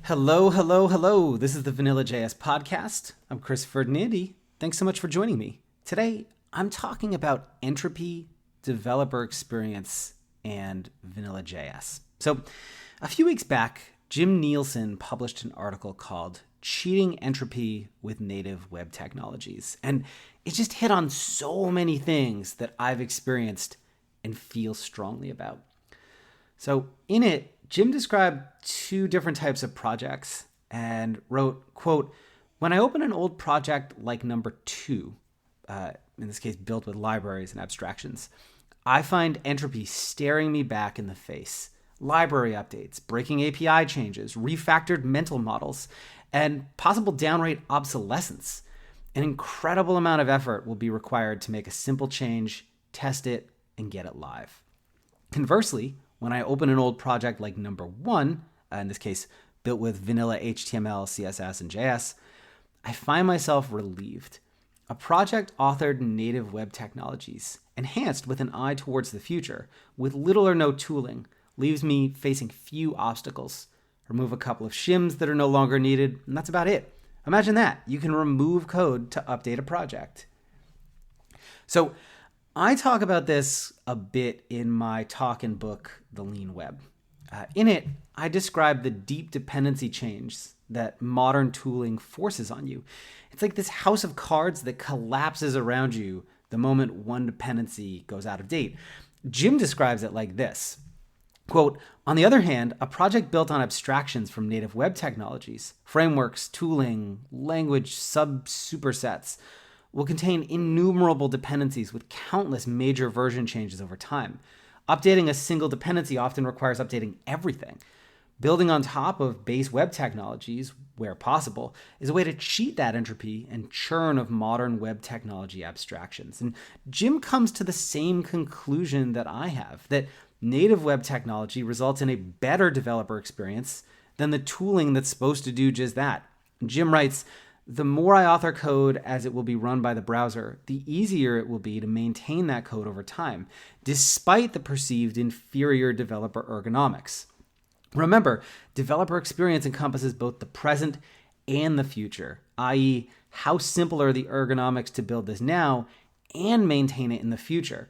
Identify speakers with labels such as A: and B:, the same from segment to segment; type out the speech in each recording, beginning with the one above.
A: Hello, hello, hello. This is the Vanilla.js podcast. I'm Chris Ferdinandi. Thanks so much for joining me. Today, I'm talking about Entropy, developer experience, and Vanilla.js. So, a few weeks back, Jim Nielsen published an article called Cheating Entropy with Native Web Technologies. And it just hit on so many things that I've experienced and feel strongly about. So, in it, Jim described two different types of projects and wrote, quote, "When I open an old project like number 2, in this case built with libraries and abstractions, I find Entropy staring me back in the face. Library updates, breaking API changes, refactored mental models, and possible downright obsolescence. An incredible amount of effort will be required to make a simple change, test it, and get it live. Conversely, when I open an old project like number 1, in this case, built with vanilla HTML, CSS, and JS, I find myself relieved. A project authored in native web technologies, enhanced with an eye towards the future, with little or no tooling, leaves me facing few obstacles. Remove a couple of shims that are no longer needed, and that's about it. Imagine that. You can remove code to update a project." So, I talk about this a bit in my talk and book, The Lean Web. In it, I describe the deep dependency change that modern tooling forces on you. It's like this house of cards that collapses around you the moment one dependency goes out of date. Jim describes it like this, quote, "On the other hand, a project built on abstractions from native web technologies, frameworks, tooling, language, sub-supersets, will contain innumerable dependencies with countless major version changes over time. Updating a single dependency often requires updating everything. Building on top of base web technologies, where possible, is a way to cheat that entropy and churn of modern web technology abstractions." And Jim comes to the same conclusion that I have, that native web technology results in a better developer experience than the tooling that's supposed to do just that. Jim writes, "The more I author code as it will be run by the browser, the easier it will be to maintain that code over time, despite the perceived inferior developer ergonomics. Remember, developer experience encompasses both the present and the future, i.e., how simple are the ergonomics to build this now and maintain it in the future.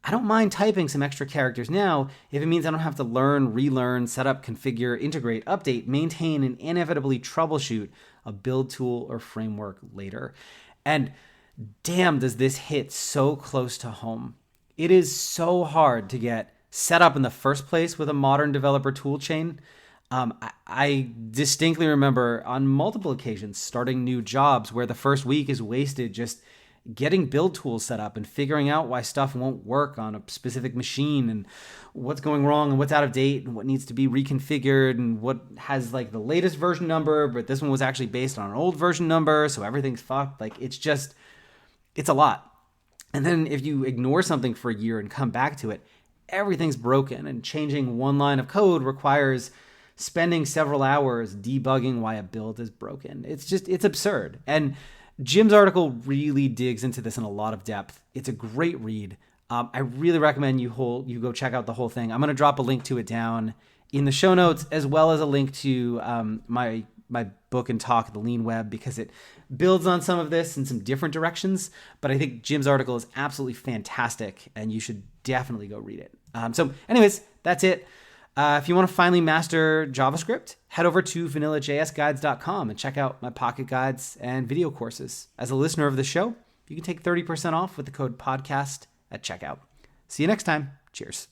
A: I don't mind typing some extra characters now if it means I don't have to learn, relearn, set up, configure, integrate, update, maintain, and inevitably troubleshoot a build tool or framework later." And damn, does this hit so close to home. It is so hard to get set up in the first place with a modern developer tool chain. I distinctly remember on multiple occasions starting new jobs where the first week is wasted just getting build tools set up and figuring out why stuff won't work on a specific machine and what's going wrong and what's out of date and what needs to be reconfigured and what has like the latest version number, but this one was actually based on an old version number, so everything's fucked. Like it's a lot. And then if you ignore something for a year and come back to it, everything's broken, and changing one line of code requires spending several hours debugging why a build is broken. It's absurd. And Jim's article really digs into this in a lot of depth. It's a great read. I really recommend you go check out the whole thing. I'm going to drop a link to it down in the show notes, as well as a link to my book and talk, The Lean Web, because it builds on some of this in some different directions. But I think Jim's article is absolutely fantastic, and you should definitely go read it. So anyways, that's it. If you want to finally master JavaScript, head over to vanillajsguides.com and check out my pocket guides and video courses. As a listener of the show, you can take 30% off with the code podcast at checkout. See you next time. Cheers.